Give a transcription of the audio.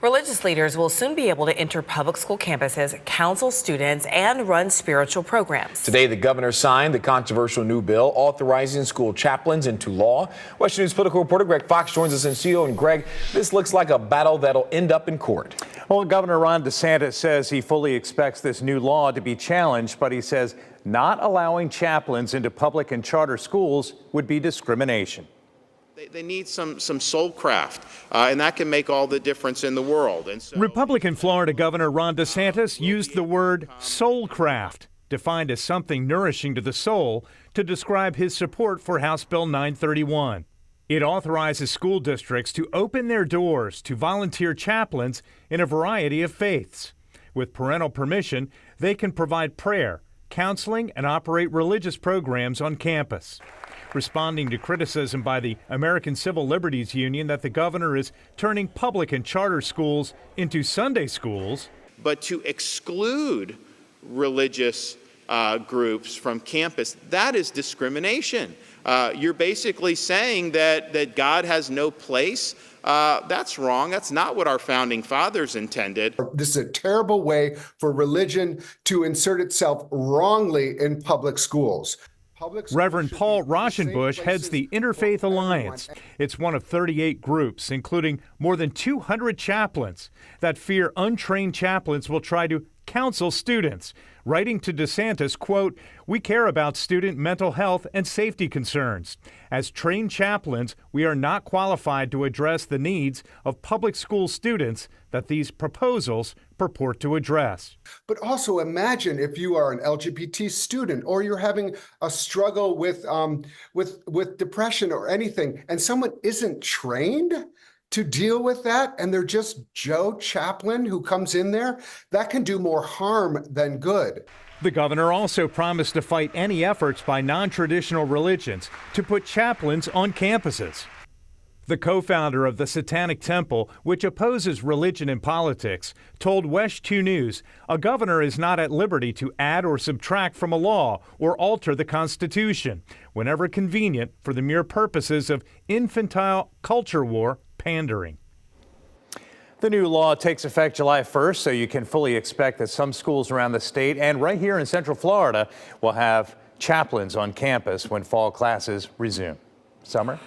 Religious leaders will soon be able to enter public school campuses, counsel students, and run spiritual programs. Today, the governor signed the controversial new bill authorizing school chaplains into law. West News political reporter Greg Fox joins us in studio. And Greg, this looks like a battle that'll end up in court. Well, Governor Ron DeSantis says he fully expects this new law to be challenged, but he says not allowing chaplains into public and charter schools would be discrimination. They need some soul craft, and that can make all the difference in the world. And so, Republican Florida Governor Ron DeSantis used the word soul craft, defined as something nourishing to the soul, to describe his support for House Bill 931. It authorizes school districts to open their doors to volunteer chaplains in a variety of faiths. With parental permission, they can provide prayer, counseling, and operate religious programs on campus. Responding to criticism by the American Civil Liberties Union that the governor is turning public and charter schools into Sunday schools. But to exclude religious groups from campus, that is discrimination. You're basically saying that God has no place. That's wrong. That's not what our founding fathers intended. This is a terrible way for religion to insert itself wrongly in public schools. Reverend Paul Rauschenbusch heads the Interfaith Alliance. It's one of 38 groups, including more than 200 chaplains, that fear untrained chaplains will try to counsel students. Writing to DeSantis, quote, "We care about student mental health and safety concerns. As trained chaplains, we are not qualified to address the needs of public school students that these proposals purport to address." But also imagine if you are an LGBT student or you're having a struggle with depression or anything, and someone isn't trained to deal with that, and they're just Joe Chaplain who comes in there, that can do more harm than good. The governor also promised to fight any efforts by non-traditional religions to put chaplains on campuses. The co-founder of the Satanic Temple, which opposes religion and politics, told WESH 2 News a governor is not at liberty to add or subtract from a law or alter the Constitution whenever convenient for the mere purposes of infantile culture war pandering. The new law takes effect July 1st, so you can fully expect that some schools around the state and right here in Central Florida will have chaplains on campus when fall classes resume. Summer?